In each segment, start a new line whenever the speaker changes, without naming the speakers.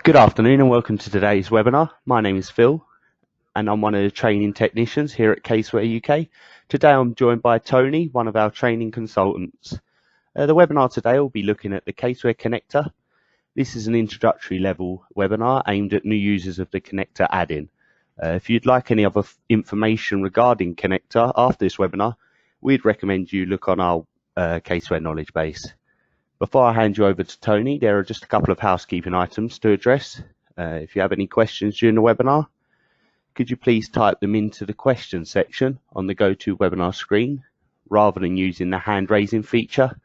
Good afternoon and welcome to today's webinar. My name is Phil and I'm one of the training technicians here at Caseware UK. Today I'm joined by Tony, one of our training consultants. The webinar today will be looking at the Caseware connector. This is an introductory level webinar aimed at new users of the connector add-in. If you'd like any other information regarding connector after this webinar, we'd recommend you look on our Caseware knowledge base. Before I hand you over to Tony, there are just a couple of housekeeping items to address. If you have any questions during the webinar, could you please type them into the questions section on the GoToWebinar screen rather than using the hand raising feature.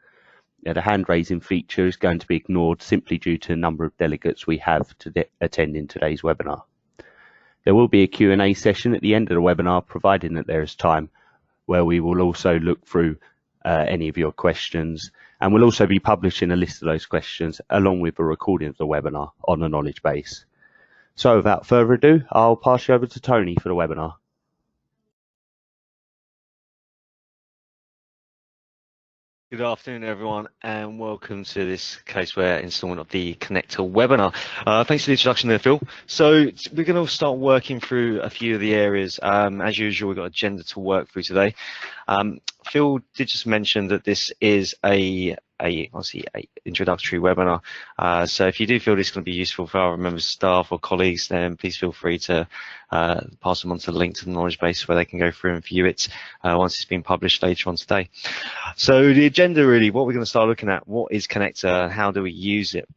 The hand raising feature is going to be ignored simply due to the number of delegates we have attending today's webinar. There will be a Q&A session at the end of the webinar, providing that there is time, where we will also look through any of your questions, and we'll also be publishing a list of those questions along with a recording of the webinar on the knowledge base. So without further ado, I'll pass you over to Tony for the webinar.
Good afternoon, everyone, and welcome to this Caseware installment of the Connector webinar. Thanks for the introduction there, Phil. So we're going to start working through a few of the areas. As usual, we've got an agenda to work through today. Phil did just mention that this is obviously a introductory webinar. So if you do feel this is going to be useful for our members of staff or colleagues, then please feel free to pass them on to the link to the knowledge base where they can go through and view it once it's been published later on today. So the agenda, really, what we're going to start looking at: what is Connector and how do we use it?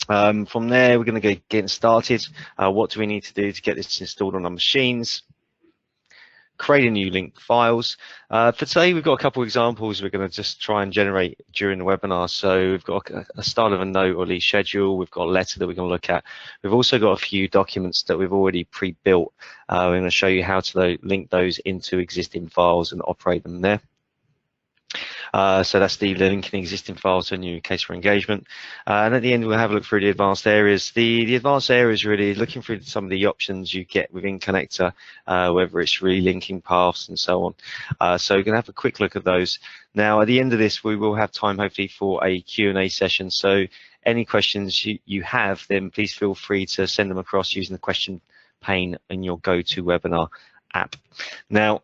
From there, we're going to get started. What do we need to do to get this installed on our machines? Create a new link files. For today, we've got a couple of examples we're going to just try and generate during the webinar. So we've got a start of a note or lead schedule. We've got a letter that we're going to look at. We've also got a few documents that we've already pre-built. We're going to show you how to link those into existing files and operate them there. So that's the linking existing files to a new Caseware engagement. And at the end, we'll have a look through the advanced areas. The advanced areas really looking through some of the options you get within Connector, whether it's relinking paths and so on. So we're going to have a quick look at those. Now, at the end of this, we will have time hopefully for a Q&A session. So any questions you have, then please feel free to send them across using the question pane in your GoToWebinar app. Now,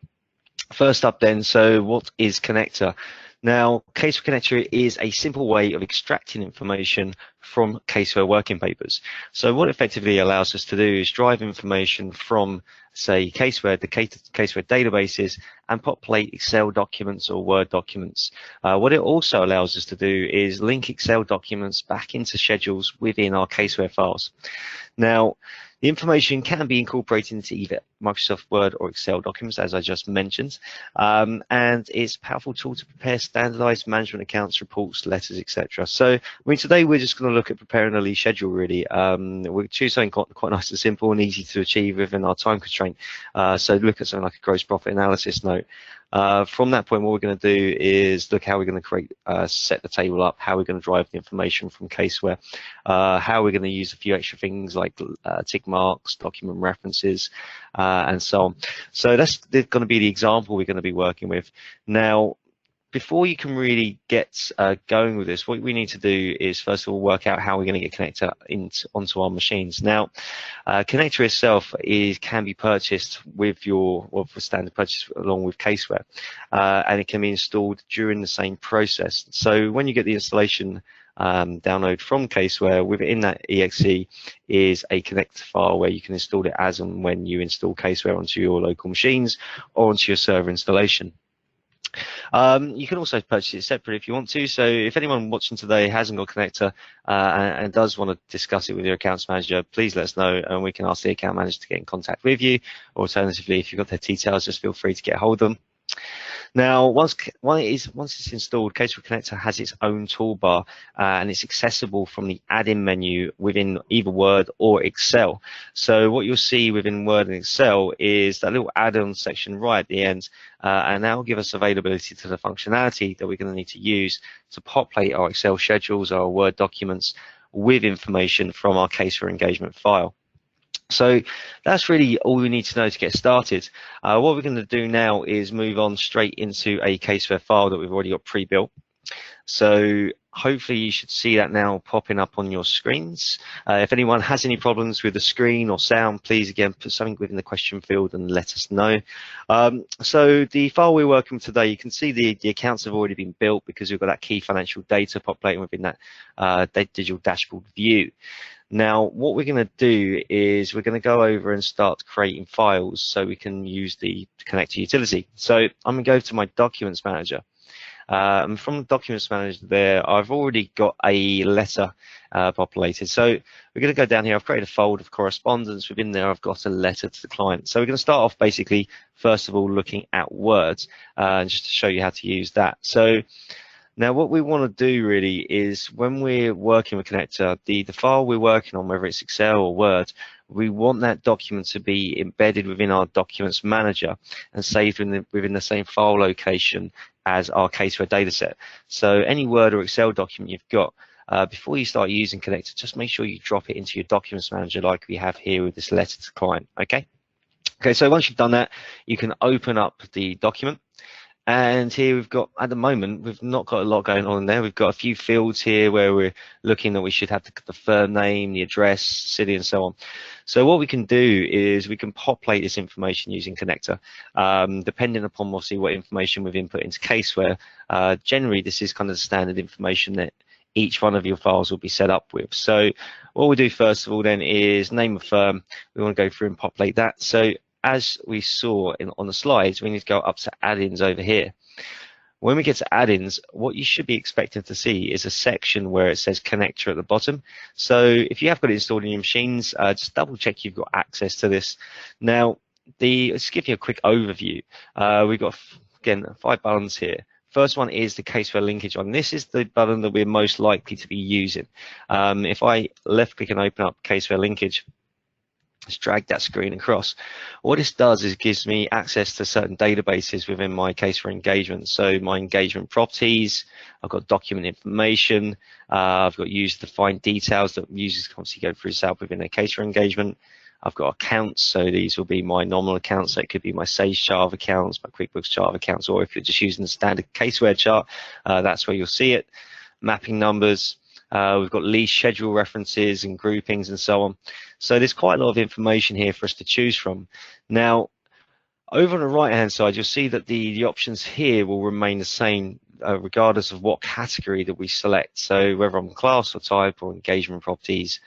first up then, so what is Connector? Now, Caseware Connector is a simple way of extracting information from Caseware working papers. So what it effectively allows us to do is drive information from, say, Caseware, the Caseware databases, and populate Excel documents or Word documents. What it also allows us to do is link Excel documents back into schedules within our Caseware files. Now, the information can be incorporated into either Microsoft Word or Excel documents, as I just mentioned, and it's a powerful tool to prepare standardized management accounts, reports, letters, etc. So, I mean, today we're just going to look at preparing a lead schedule, really. We'll choose something quite nice and simple and easy to achieve within our time constraint. So look at something like a gross profit analysis note. From that point, what we're going to do is look how we're going to create, set the table up, how we're going to drive the information from Caseware, how we're going to use a few extra things like tick marks, document references, and so on. So that's going to be the example we're going to be working with. Now, before you can really get going with this, what we need to do is first of all work out how we're going to get Connector onto our machines. Now, Connector itself can be purchased with for standard purchase along with Caseware, and it can be installed during the same process. So when you get the installation download from Caseware, within that exe is a Connector file where you can install it as and when you install Caseware onto your local machines or onto your server installation. You can also purchase it separately if you want to. So if anyone watching today hasn't got Connector and does want to discuss it with your accounts manager, please let us know and we can ask the account manager to get in contact with you. Alternatively, if you've got their details, just feel free to get hold of them. Now, once it's installed, Caseware Connector has its own toolbar and it's accessible from the add-in menu within either Word or Excel. So what you'll see within Word and Excel is that little add-on section right at the end, and that will give us availability to the functionality that we're going to need to use to populate our Excel schedules, our Word documents with information from our Caseware engagement file. So that's really all we need to know to get started. What we're going to do now is move on straight into a Caseware file that we've already got pre-built. So hopefully you should see that now popping up on your screens. If anyone has any problems with the screen or sound, please again put something within the question field and let us know. So the file we're working with today, you can see the accounts have already been built because we've got that key financial data populating within that digital dashboard view. Now, what we're going to do is we're going to go over and start creating files so we can use the connector utility. So I'm going to go to my documents manager. And from the documents manager there, I've already got a letter populated. So we're going to go down here. I've created a folder of correspondence. Within there, I've got a letter to the client. So we're going to start off basically, first of all, looking at words, just to show you how to use that. So now what we want to do really is when we're working with connector, the file we're working on, whether it's Excel or Word, we want that document to be embedded within our documents manager and saved within the same file location as our Caseware dataset. So any Word or Excel document you've got, before you start using connector, just make sure you drop it into your documents manager like we have here with this letter to client, okay? Okay, so once you've done that, you can open up the document. And here we've got, at the moment, we've not got a lot going on there. We've got a few fields here where we're looking that we should have the firm name, the address, city, and so on. So what we can do is we can populate this information using connector, depending upon obviously what information we've input into Caseware. Generally, this is kind of the standard information that each one of your files will be set up with. So what we'll do first of all then is name of firm. We want to go through and populate that. So as we saw on the slides, we need to go up to add-ins over here. When we get to add-ins, what you should be expecting to see is a section where it says connector at the bottom. So if you have got it installed in your machines, just double check you've got access to this. Now, let's give you a quick overview. We've got, again, 5 buttons here. First one is the Caseware linkage one. This is the button that we're most likely to be using. If I left click and open up Caseware linkage, let's drag that screen across. What this does is gives me access to certain databases within my Caseware engagement. So my engagement properties, I've got document information, I've got user defined details that users can obviously go through self within their Caseware engagement. I've got accounts, so these will be my nominal accounts. So it could be my Sage chart of accounts, my QuickBooks chart of accounts, or if you're just using the standard Caseware chart, that's where you'll see it. Mapping numbers. We've got lease schedule references and groupings and so on. So there's quite a lot of information here for us to choose from. Now, over on the right-hand side, you'll see that the options here will remain the same regardless of what category that we select. So whether I'm class or type or engagement properties,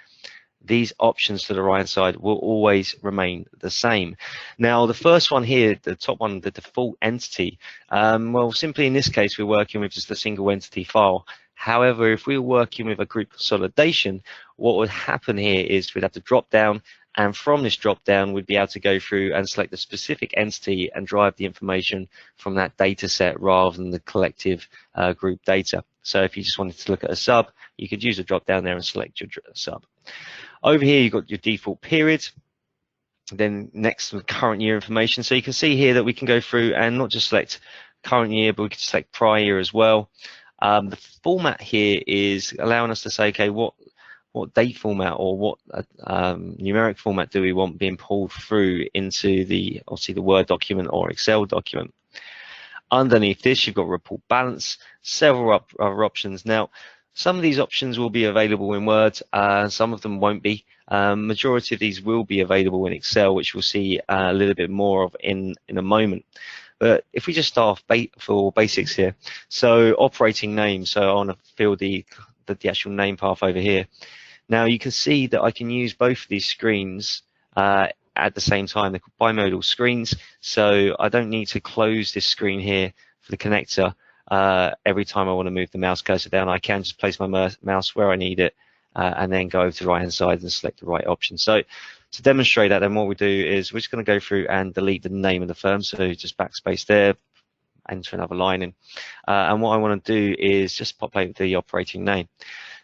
these options to the right-hand side will always remain the same. Now, the first one here, the top one, the default entity, well, simply in this case, we're working with just a single entity file. However, if we were working with a group consolidation, what would happen here is we'd have to drop down, and from this drop down, we'd be able to go through and select the specific entity and drive the information from that data set rather than the collective group data. So if you just wanted to look at a sub, you could use a drop down there and select your sub. Over here, you've got your default period. Then next, current year information. So you can see here that we can go through and not just select current year, but we can select prior year as well. The format here is allowing us to say, okay, what date format or what numeric format do we want being pulled through into obviously the Word document or Excel document. Underneath this, you've got report balance, several other options. Now, some of these options will be available in Word, some of them won't be. Majority of these will be available in Excel, which we'll see a little bit more of in a moment. But if we just start off for basics here, so operating name, so I want to fill the actual name path over here. Now you can see that I can use both of these screens at the same time. They're called bimodal screens, so I don't need to close this screen here for the connector every time I want to move the mouse cursor down. I can just place my mouse where I need it and then go over to the right hand side and select the right option. So to demonstrate that, then what we do is we're just going to go through and delete the name of the firm. So just backspace there, enter another line in. And what I want to do is just populate the operating name.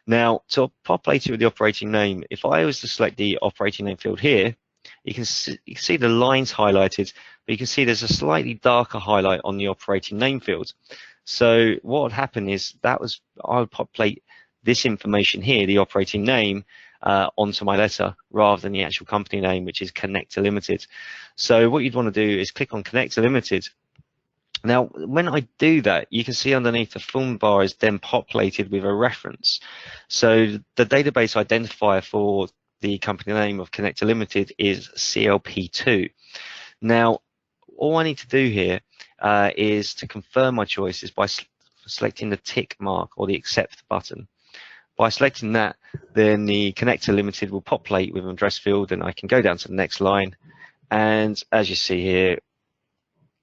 Now, to populate it with the operating name, if I was to select the operating name field here, you can see the lines highlighted, but you can see there's a slightly darker highlight on the operating name field. So what would happen is I would populate this information here, the operating name, onto my letter rather than the actual company name, which is Connector Limited. So what you'd want to do is click on Connector Limited. Now, when I do that, you can see underneath the form bar is then populated with a reference. So the database identifier for the company name of Connector Limited is CLP2. Now, all I need to do here is to confirm my choices by selecting the tick mark or the accept button. By selecting that, then the Connector Limited will populate with an address field, and I can go down to the next line. And as you see here,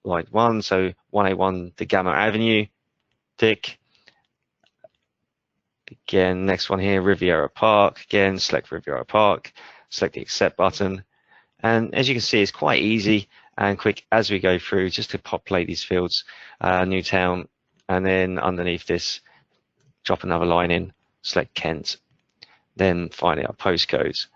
line 1, so 181 the Gamma Avenue, tick. Again, next one here, Riviera Park. Again, select Riviera Park, select the accept button. And as you can see, it's quite easy and quick as we go through just to populate these fields, Newtown, and then underneath this, drop another line in, select Kent, then finally our postcodes.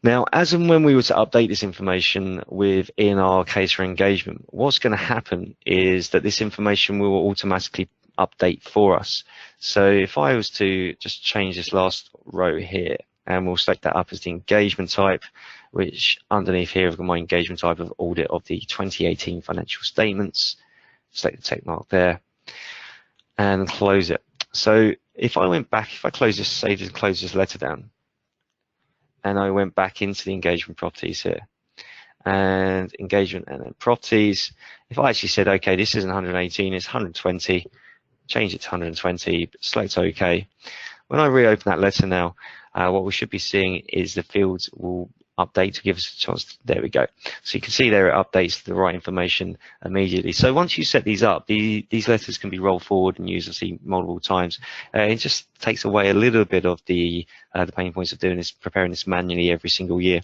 Now, as and when we were to update this information within our Caseware engagement, what's going to happen is that this information will automatically update for us. So if I was to just change this last row here, and we'll select that up as the engagement type, which underneath here I've got my engagement type of audit of the 2018 financial statements, select the tick mark there, and close it. So if I went back, if I close this, say to close this letter down, and I went back into the engagement properties here, and engagement and then properties, if I actually said, okay, this isn't 118, it's 120, change it to 120, select OK. When I reopen that letter now, what we should be seeing is the fields will update to give us a chance. There we go. So you can see there it updates the right information immediately. So once you set these up, these letters can be rolled forward and used, obviously, multiple times. It just takes away a little bit of the pain points of doing this, preparing this manually every single year.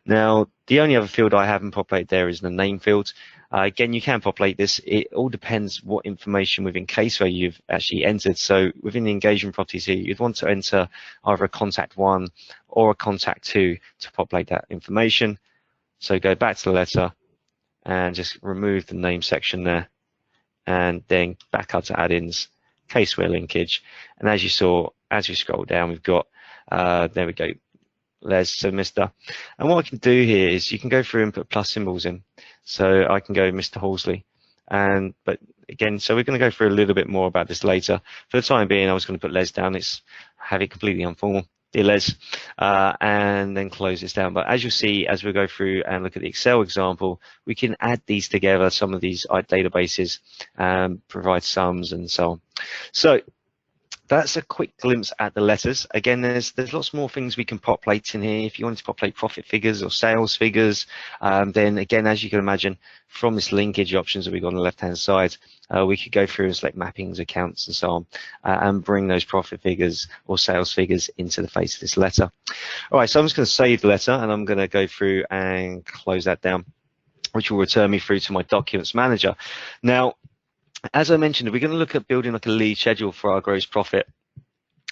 Now, the only other field I haven't populated there is the name field. Again, you can populate this. It all depends what information within Caseware you've actually entered. So within the engagement properties here, you'd want to enter either a contact 1 or a contact 2 to populate that information. So go back to the letter and just remove the name section there, and then back up to add-ins, Caseware linkage. And as you saw, as you scroll down, we've got, there we go, Les, so Mr. And what I can do here is you can go through and put plus symbols in. So I can go Mr. Horsley. But again, so we're going to go through a little bit more about this later. For the time being, I was going to put Les down. It's have it completely informal, dear Les, and then close this down. But as you'll see, as we go through and look at the Excel example, we can add these together, some of these databases, provide sums and so on. So that's a quick glimpse at the letters. Again, there's lots more things we can populate in here. If you wanted to populate profit figures or sales figures, then again, as you can imagine, from this linkage options that we've got on the left-hand side, we could go through and select mappings, accounts, and so on, and bring those profit figures or sales figures into the face of this letter. All right, so I'm just going to save the letter, and I'm going to go through and close that down, which will return me through to my documents manager. Now, as I mentioned, we're going to look at building like a lead schedule for our gross profit.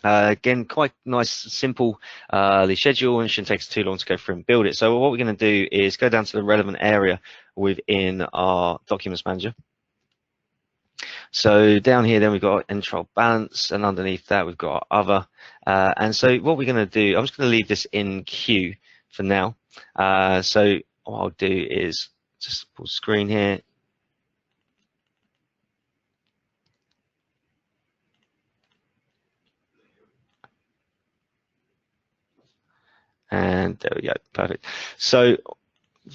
Again, quite nice, simple lead schedule, and it shouldn't take us too long to go through and build it. So what we're going to do is go down to the relevant area within our documents manager. So down here, then we've got control balance, and underneath that we've got our other. And so what we're going to do, I'm just going to leave this in queue for now. So what I'll do is just full screen here. And there we go, perfect. So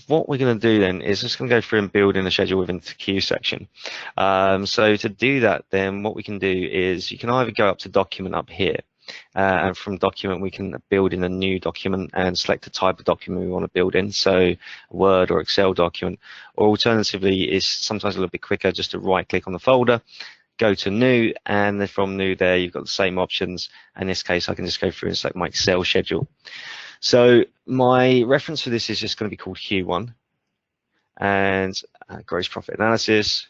what we're going to do then is just going to go through and build in the schedule within the queue section. So to do that, then what we can do is you can either go up to document up here, and from document we can build in a new document and select the type of document we want to build in, so a Word or Excel document. Or alternatively, is sometimes a little bit quicker just to right click on the folder, go to new, and then from new there you've got the same options. In this case, I can just go through and select my Excel schedule. So my reference for this is just going to be called Q1, and gross profit analysis.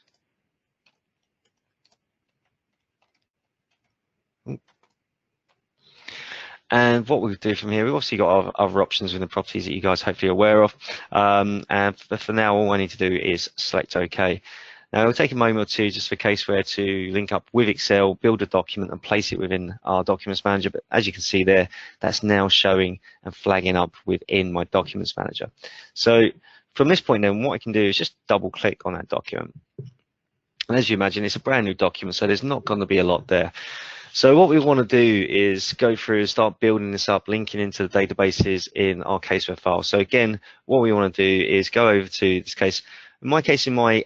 And what we'll do from here, we've obviously got other options with the properties that you guys hopefully are aware of. And for now, all I need to do is select OK. Now, it'll take a moment or two just for Caseware to link up with Excel, build a document, and place it within our Documents Manager. But as you can see there, that's now showing and flagging up within my Documents Manager. So from this point then, what I can do is just double click on that document. And as you imagine, it's a brand new document, so there's not going to be a lot there. So what we want to do is go through and start building this up, linking into the databases in our Caseware file. So again, what we want to do is go over to this case. In my case, in my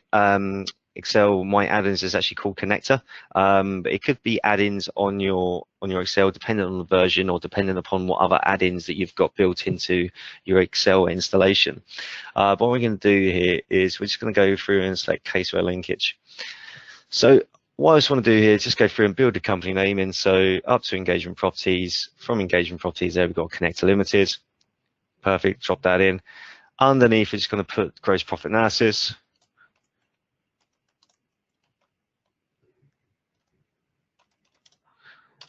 Excel, my add-ins is actually called Connector, but it could be add-ins on your Excel, depending on the version or depending upon what other add-ins that you've got built into your Excel installation. But what we're going to do here is we're just going to go through and select Caseware linkage. So what I just want to do here is just go through and build a company name in. So up to engagement properties, from engagement properties there we've got Connector Limited. Perfect, drop that in. Underneath we're just going to put gross profit analysis.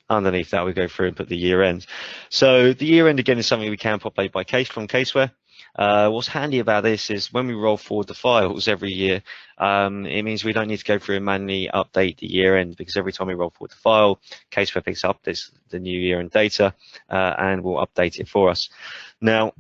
Underneath that we go through and put the year end. So the year end again is something we can populate by case from Caseware. What's handy about this is when we roll forward the files every year, it means we don't need to go through and manually update the year end, because every time we roll forward the file, Caseware picks up the new year end data and will update it for us. Now,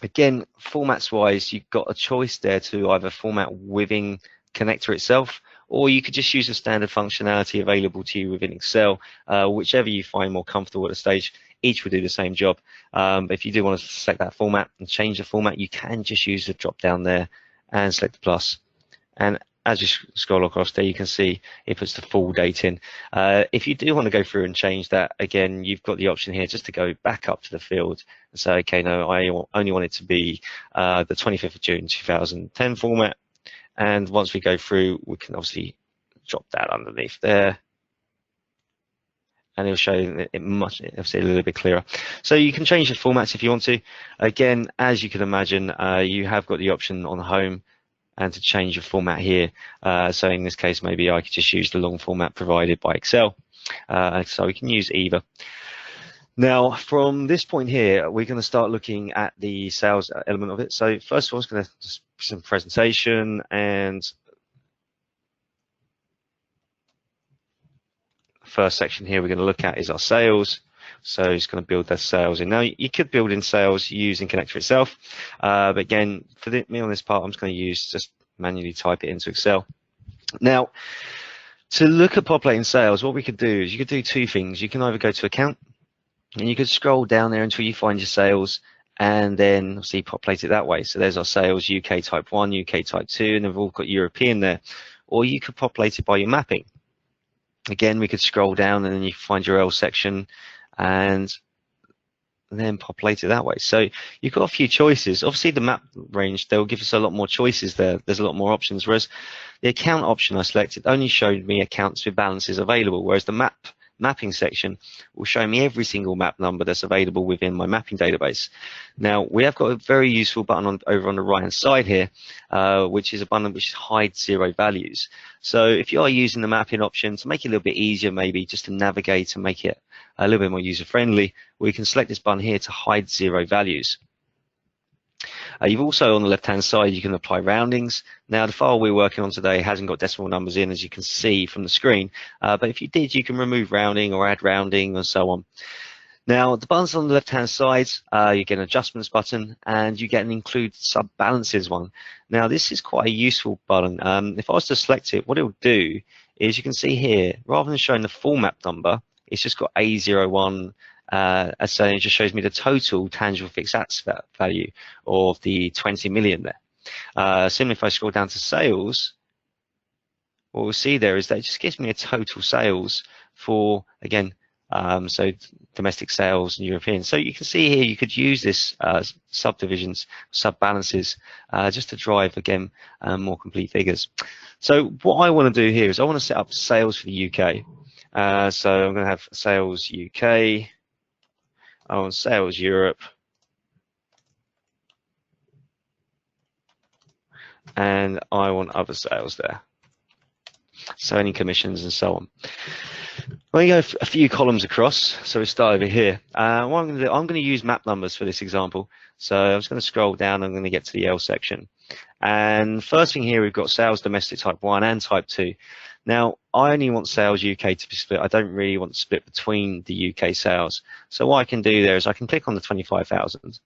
again, formats wise, you've got a choice there to either format within Connector itself, or you could just use the standard functionality available to you within Excel, whichever you find more comfortable at the stage. Each will do the same job. But if you do want to select that format and change the format, you can just use the drop down there and select the plus. And as you scroll across there, you can see it puts the full date in. If you do want to go through and change that, again, you've got the option here just to go back up to the field and say, okay, no, I only want it to be the 25th of June 2010 format. And once we go through, we can obviously drop that underneath there. And it'll show it obviously a little bit clearer. So you can change the formats if you want to. Again, as you can imagine, you have got the option on home and to change your format here. So in this case, maybe I could just use the long format provided by Excel. So we can use either. Now, from this point here, we're going to start looking at the sales element of it. So first of all, it's going to just some presentation, and first section here we're going to look at is our sales. So it's going to build their sales in. Now you could build in sales using Connector itself, but again, for me on this part, I'm just going to just manually type it into Excel. Now, to look at populating sales, what we could do is you could do two things. You can either go to account, and you could scroll down there until you find your sales, and then see populate it that way. So there's our sales, UK type 1, UK type 2, and they've all got European there. Or you could populate it by your mapping. Again, we could scroll down and then you find your L section and then populate it that way. So you've got a few choices. Obviously the map range, they'll give us a lot more choices there. There's a lot more options, whereas the account option I selected only showed me accounts with balances available, whereas the mapping section will show me every single map number that's available within my mapping database. Now we have got a very useful button over on the right hand side here, which is a button which hides 0 values. So if you are using the mapping option to make it a little bit easier, maybe just to navigate and make it a little bit more user friendly, we can select this button here to hide 0 values. You've also on the left hand side you can apply roundings. Now the file we're working on today hasn't got decimal numbers in, as you can see from the screen, but if you did, you can remove rounding or add rounding and so on. Now the buttons on the left hand side, you get an adjustments button and you get an include sub balances one. Now this is quite a useful button. If I was to select it, what it will do is you can see here, rather than showing the full map number, it's just got A01. So it just shows me the total tangible fixed asset value of the 20 million there. Similarly, if I scroll down to sales, what we'll see there is that it just gives me a total sales for, again, so domestic sales and European. So you can see here you could use this subdivisions, sub balances, just to drive, again, more complete figures. So what I want to do here is I want to set up sales for the UK. So I'm going to have sales UK. I want sales Europe, and I want other sales there. So any commissions and so on. When you go a few columns across, so we start over here. What I'm going to do, I'm going to use map numbers for this example. So I'm just going to scroll down. I'm going to get to the L section. And first thing here, we've got sales domestic type 1 and type 2. Now, I only want sales UK to be split. I don't really want to split between the UK sales. So what I can do there is I can click on the 25,000.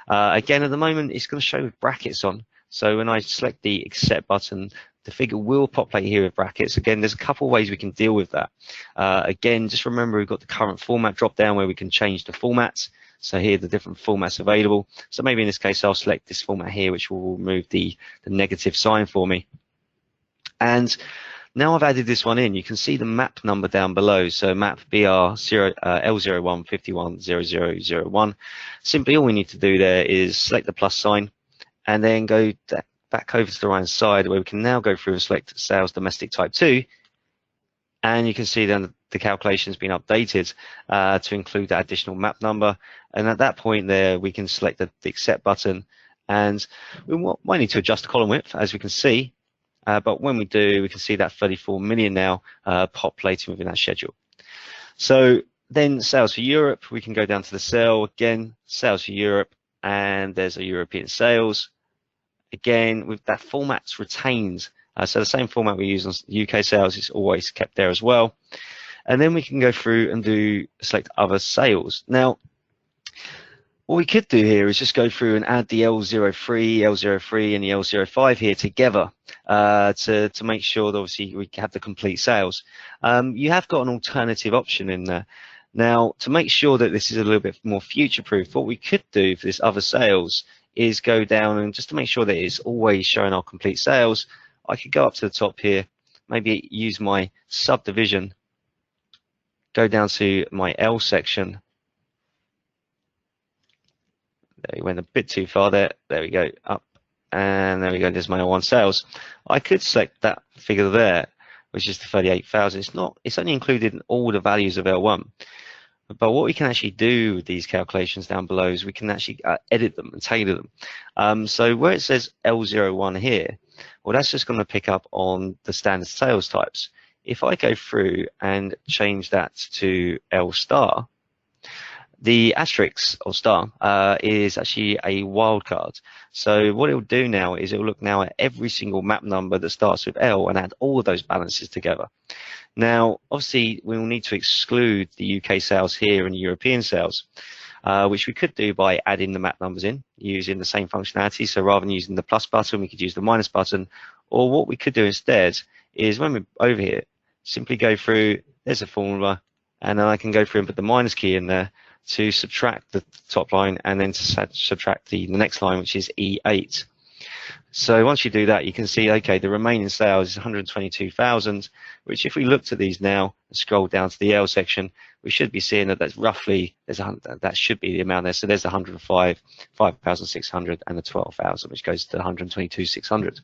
Again, at the moment, it's going to show with brackets on. So when I select the accept button, the figure will populate here with brackets. Again, there's a couple of ways we can deal with that. Again, just remember we've got the current format drop down where we can change the formats. So here are the different formats available. So maybe in this case, I'll select this format here, which will remove the negative sign for me. And now I've added this one in, you can see the map number down below. So map BR L01510001. Simply all we need to do there is select the plus sign and then go back over to the right hand side where we can now go through and select sales domestic type 2. And you can see then the calculation's been updated to include that additional map number. And at that point there, we can select the accept button. And we might need to adjust the column width, as we can see. But when we do, we can see that 34 million now populating within that schedule. So then sales for Europe, we can go down to the cell again, sales for Europe, and there's a European sales. Again, with that format's retained. So the same format we use on UK sales is always kept there as well. And then we can go through and select other sales. Now, what we could do here is just go through and add the L03, L03, and the L05 here together to make sure that obviously we have the complete sales. You have got an alternative option in there. Now, to make sure that this is a little bit more future-proof, what we could do for this other sales is go down and just to make sure that it's always showing our complete sales, I could go up to the top here, maybe use my subdivision, go down to my L section. There, we went a bit too far there. There we go, up. And there we go, there's my L1 sales. I could select that figure there, which is the 38,000. It's only included in all the values of L1. But what we can actually do with these calculations down below is we can actually edit them and tailor them. So where it says L01 here, well, that's just going to pick up on the standard sales types. If I go through and change that to L star, the asterisk or star is actually a wildcard. So what it will do now is it will look now at every single map number that starts with L and add all of those balances together. Now, obviously, we will need to exclude the UK sales here and European sales, which we could do by adding the map numbers in using the same functionality. So rather than using the plus button, we could use the minus button. Or what we could do instead is when we're over here, simply go through, there's a formula, and then I can go through and put the minus key in there to subtract the top line and then to subtract the next line, which is E8. So once you do that, you can see, okay, the remaining sales is 122,000, which if we looked at these now and scroll down to the L section, we should be seeing that that's roughly, that should be the amount there. So there's 105, 5,600 and the 12,000, which goes to 122,600.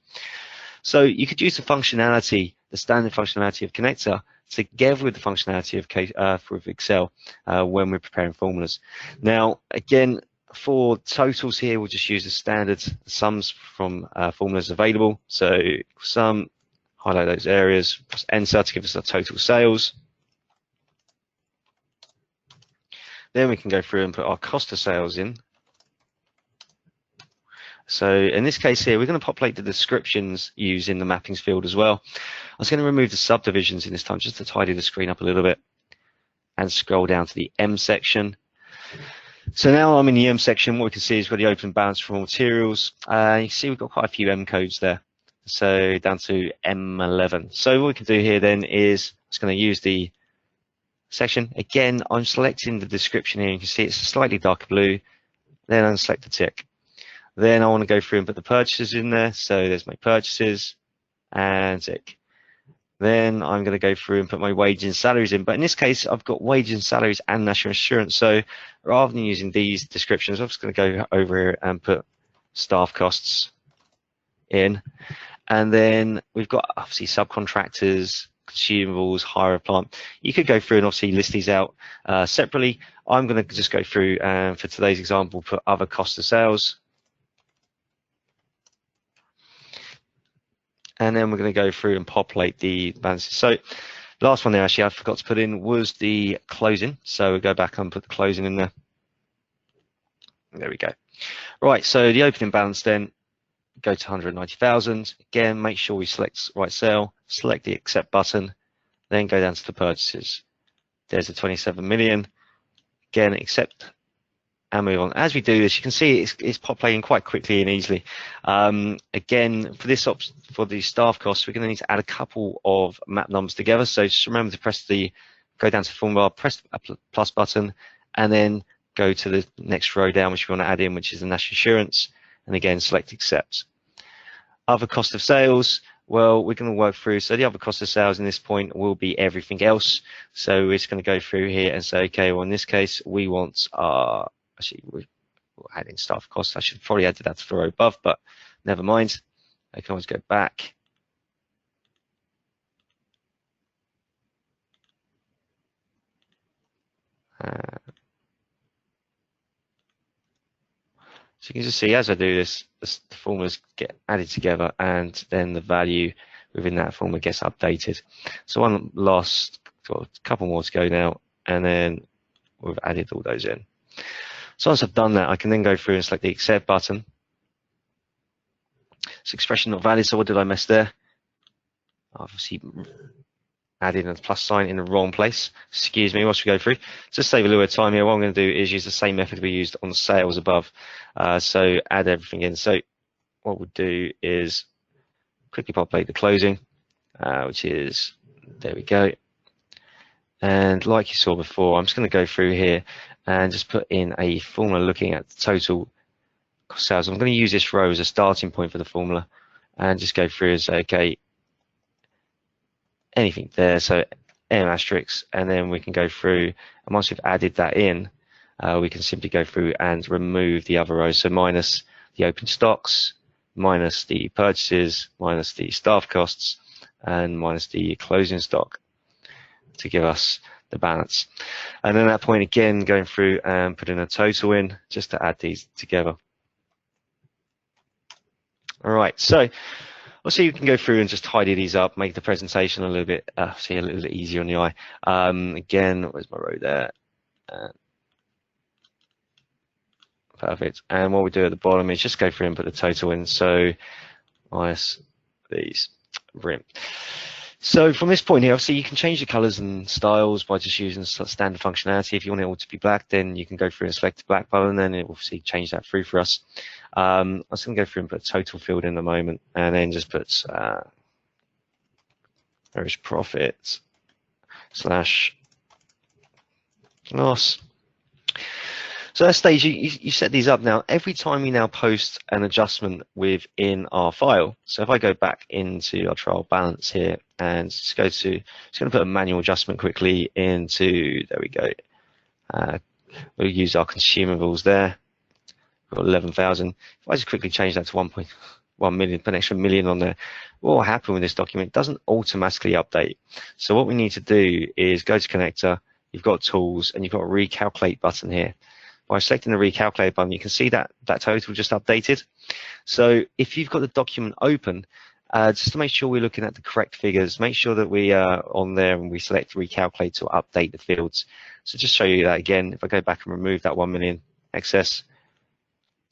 So you could use the functionality, the standard functionality of Connector, together with the functionality of Excel when we're preparing formulas. Now, again, for totals here, we'll just use the standard sums from formulas available. So sum, highlight those areas, press enter to give us our total sales. Then we can go through and put our cost of sales in. So in this case here, we're going to populate the descriptions using the mappings field as well. I was going to remove the subdivisions in this time just to tidy the screen up a little bit and scroll down to the M section. So now I'm in the M section. What we can see is we've got the open balance for materials. You can see we've got quite a few M codes there. So down to M11. So what we can do here then is I'm just going to use the section. Again, I'm selecting the description here. You can see it's slightly darker blue. Then I'm select the tick. Then I want to go through and put the purchases in there. So there's my purchases and tick. Then I'm going to go through and put my wages and salaries in. But in this case, I've got wages and salaries and national insurance. So rather than using these descriptions, I'm just going to go over here and put staff costs in. And then we've got obviously subcontractors, consumables, hire of plant. You could go through and obviously list these out separately. I'm going to just go through and for today's example, put other cost of sales. And then we're going to go through and populate the balances. So the last one there actually I forgot to put in was the closing. So we go back and put the closing in there. There we go. Right, so the opening balance then, go to 190,000. Again, make sure we select right cell, select the accept button, then go down to the purchases. There's the 27 million. Again, accept and move on. As we do this, you can see it's populating quite quickly and easily. Again, for this option, for the staff costs, we're going to need to add a couple of map numbers together. So just remember to go down to the formula bar, press the plus button, and then go to the next row down, which we want to add in, which is the national insurance, and again, select accept. Other cost of sales, well, we're going to work through. So the other cost of sales in this point will be everything else. So we're just going to go through here and say, okay, well, in this case, we want our, actually, we'll add in staff costs. I should probably add that to the row above, but never mind. I can always go back. So you can just see as I do this, the formulas get added together and then the value within that formula gets updated. So one last, got a couple more to go now, and then we've added all those in. So once I've done that, I can then go through and select the accept button. It's expression not valid, so what did I miss there? Obviously added a plus sign in the wrong place. Excuse me, whilst we go through. Just save a little bit of time here. What I'm going to do is use the same method we used on sales above. So add everything in. So what we'll do is quickly populate the closing, which is, there we go. And like you saw before, I'm just going to go through here and just put in a formula looking at the total sales. I'm going to use this row as a starting point for the formula and just go through and say, okay, anything there, so M asterisk, and then we can go through, and once we've added that in, we can simply go through and remove the other rows. So minus the open stocks, minus the purchases, minus the staff costs, and minus the closing stock to give us the balance. And then at that point again, going through and putting a total in just to add these together. All right, so so you can go through and just tidy these up, make the presentation a little bit, a little bit easier on the eye. Again, where's my row there? Perfect. And what we do at the bottom is just go through and put the total in. So minus these rim. So from this point here, obviously you can change the colors and styles by just using standard functionality. If you want it all to be black, then you can go through and select the black button, and then it will obviously change that through for us. I'm just going to go through and put a total field in a moment, and then just put gross profit slash loss. So at that stage, you set these up now. Every time you now post an adjustment within our file, so if I go back into our trial balance here and just go to, just going to put a manual adjustment quickly into, there we go. We'll use our consumables there. We've got 11,000. If I just quickly change that to 1.1 million, put an extra million on there, what will happen with this document? It doesn't automatically update. So what we need to do is go to connector, you've got tools, and you've got a recalculate button here. By selecting the recalculate button, you can see that total just updated. So if you've got the document open, just to make sure we're looking at the correct figures, make sure that we are on there and we select recalculate to update the fields. So just show you that again, if I go back and remove that 1 million excess,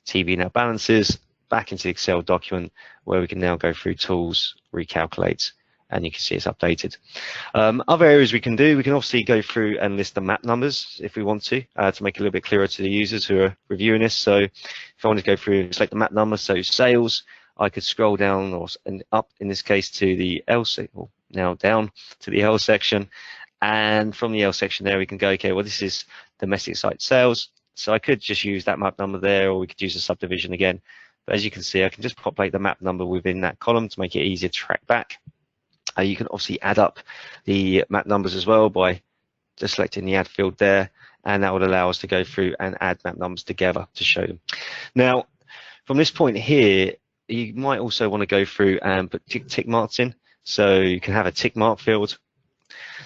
TB now balances, back into the Excel document where we can now go through tools, recalculate, and you can see it's updated. Other areas we can do, we can obviously go through and list the map numbers if we want to make it a little bit clearer to the users who are reviewing this. So if I want to go through and select the map number, so sales, I could scroll down or up in this case to the L section, or now down to the L section. And from the L section there, we can go, okay, well, this is domestic site sales. So I could just use that map number there, or we could use a subdivision again. But as you can see, I can just populate the map number within that column to make it easier to track back. You can obviously add up the map numbers as well by just selecting the add field there, and that would allow us to go through and add map numbers together to show them. Now, from this point here, you might also want to go through and put tick marks in. So you can have a tick mark field.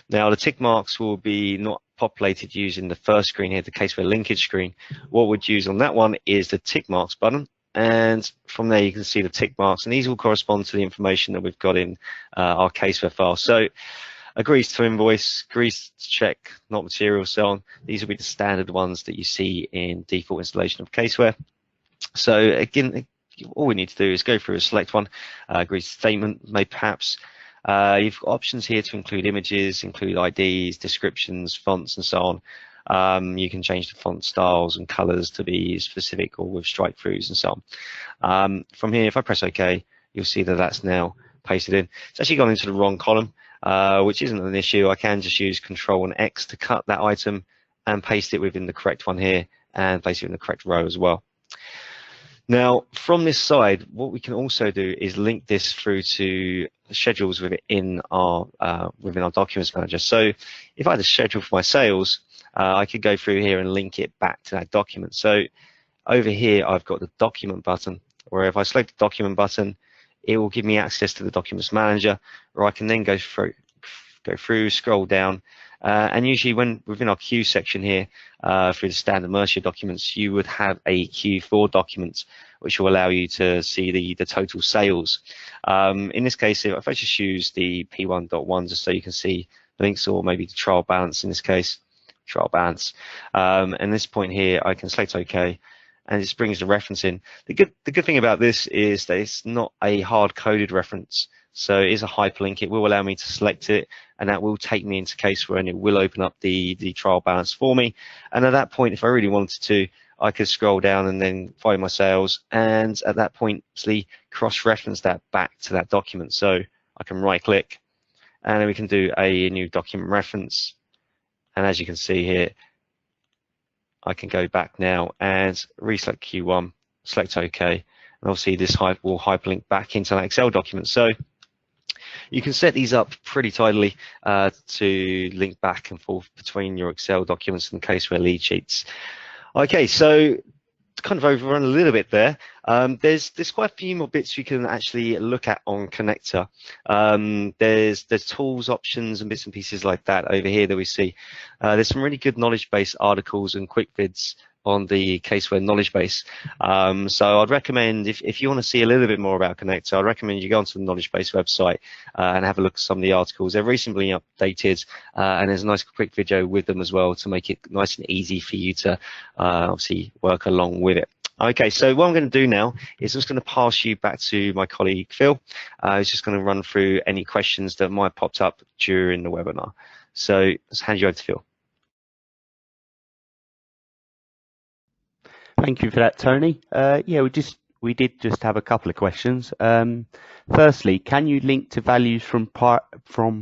Now, the tick marks will be not populated using the first screen here, the Caseware linkage screen. What we'd use on that one is the tick marks button. And from there, you can see the tick marks, and these will correspond to the information that we've got in our Caseware file. So agrees to invoice, agrees to check, not material, so on. These will be the standard ones that you see in default installation of Caseware. So again, all we need to do is go through and select one, agrees to statement, maybe perhaps. You've got options here to include images, include IDs, descriptions, fonts, and so on. You can change the font styles and colors to be specific or with strike throughs and so on. From here, if I press OK, you'll see that that's now pasted in. It's actually gone into the wrong column, which isn't an issue. I can just use Control and X to cut that item and paste it within the correct one here and place it in the correct row as well. Now, from this side, what we can also do is link this through to schedules within our documents manager. So if I had a schedule for my sales, I could go through here and link it back to that document. So over here, I've got the document button, where if I select the document button, it will give me access to the documents manager, or I can then go through, scroll down, and usually within our queue section here, through the standard Mercia documents, you would have a Q4 document, which will allow you to see the total sales. In this case, if I just use the P1.1, just so you can see links, or maybe the trial balance in this case, trial balance. And this point here, I can select OK, and it just brings the reference in. The good thing about this is that it's not a hard-coded reference. So it is a hyperlink. It will allow me to select it, and that will take me into Caseware, and it will open up the trial balance for me. And at that point, if I really wanted to, I could scroll down and then find my sales, and at that point, actually cross-reference that back to that document. So I can right-click, and then we can do a new document reference. And as you can see here, I can go back now and reselect Q1, select OK, and obviously this will hyperlink back into an Excel document. So you can set these up pretty tidily to link back and forth between your Excel documents and Caseware lead sheets. Okay, so to kind of overrun a little bit there, there's quite a few more bits you can actually look at on Connector. There's tools, options, and bits and pieces like that over here that we see. There's some really good knowledge base articles and quick vids on the Caseware knowledge base. So I'd recommend, if you want to see a little bit more about Connector, I'd recommend you go onto the knowledge base website and have a look at some of the articles. They're recently updated, and there's a nice quick video with them as well to make it nice and easy for you to obviously work along with it. Okay, so what I'm going to do now is I'm just going to pass you back to my colleague Phil, who's just going to run through any questions that might have popped up during the webinar. So let's hand you over to Phil.
Thank you for that, Tony. Yeah, we did just have a couple of questions. Firstly, can you link to values from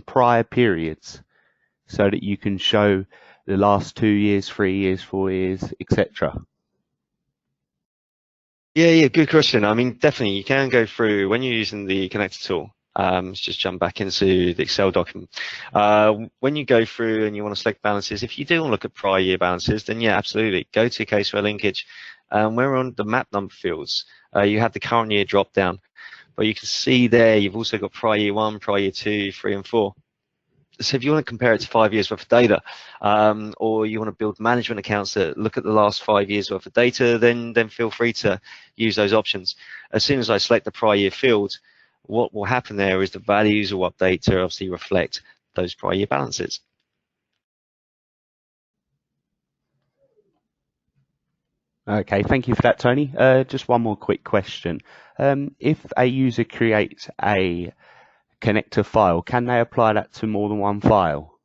prior periods so that you can show the last 2 years, 3 years, 4 years, etc.?
Yeah, good question. I mean, definitely you can go through when you're using the Connector tool. Let's just jump back into the Excel document. When you go through and you want to select balances, if you do want to look at prior year balances, then yeah, absolutely. Go to Caseware linkage. We're on the map number fields. You have the current year drop down, but you can see there you've also got prior year 1, prior year 2, 3, and 4. So if you want to compare it to 5 years worth of data, or you want to build management accounts that look at the last 5 years worth of data, then feel free to use those options. As soon as I select the prior year field, what will happen there is the values will update to obviously reflect those prior year balances.
Okay, thank you for that, Tony. Just one more quick question. If a user creates a Connector file, can they apply that to more than one file?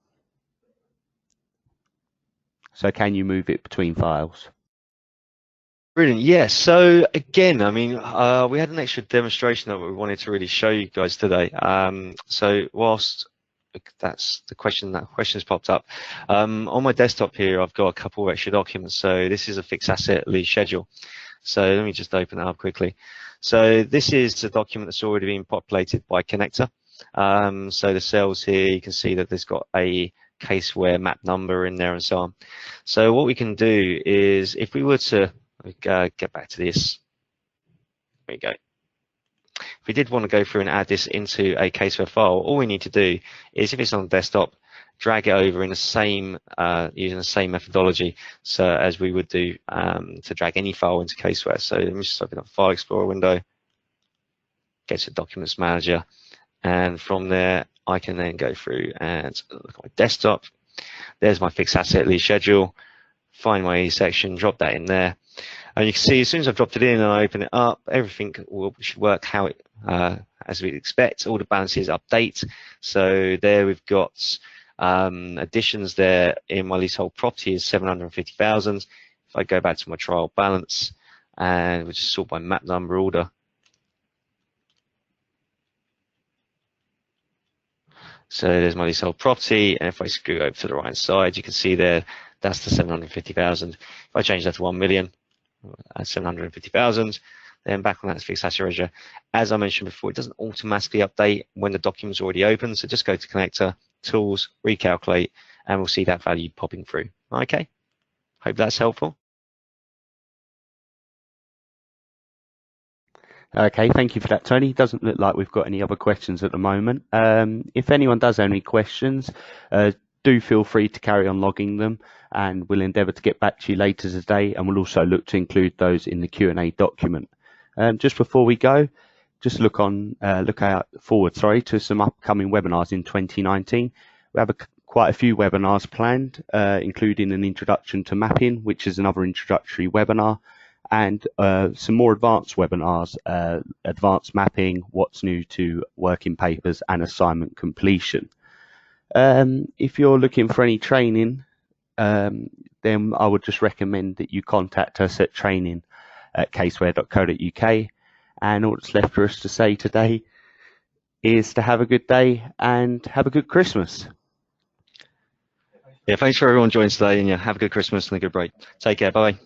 So can you move it between files?
Brilliant. Yes. So again, I mean, we had an extra demonstration that we wanted to really show you guys today. So whilst that's the question, that question's popped up, on my desktop here, I've got a couple of extra documents. So this is a fixed asset lease schedule. So let me just open that up quickly. So this is a document that's already been populated by Connector. So the cells here, you can see that there's got a Caseware map number in there and so on. So what we can do is, if we were to get back to this, there we go. If we did want to go through and add this into a Caseware file, all we need to do is, if it's on desktop, drag it over in the same using the same methodology, so as we would do to drag any file into Caseware. So let me just open up the File Explorer window, get to Documents Manager, and from there I can then go through and look at my desktop. There's my fixed asset lease schedule. Find my section, drop that in there, and you can see as soon as I've dropped it in and I open it up, everything should work how it as we expect. All the balances update. So there we've got Additions there in my leasehold property is 750,000. If I go back to my trial balance and we just sort by map number order. So there's my leasehold property, and if I screw over to the right side, you can see there, that's the 750,000. If I change that to 1 million, 750,000, then back on that fixed asset register. As I mentioned before, it doesn't automatically update when the document's already open, so just go to connector, tools, recalculate, and we'll see that value popping through. Okay, hope that's helpful.
Okay, thank you for that, Tony. Doesn't look like we've got any other questions at the moment. If anyone does have any questions, do feel free to carry on logging them, and we'll endeavour to get back to you later today, and we'll also look to include those in the Q&A document. Just before we go, just look out forward to some upcoming webinars in 2019. We have quite a few webinars planned, including an introduction to mapping, which is another introductory webinar, and some more advanced webinars, advanced mapping, what's new to working papers, and assignment completion. If you're looking for any training, then I would just recommend that you contact us at training@caseware.co.uk. And all that's left for us to say today is to have a good day and have a good Christmas.
Yeah, thanks for everyone joining today, and yeah, have a good Christmas and a good break. Take care. Bye.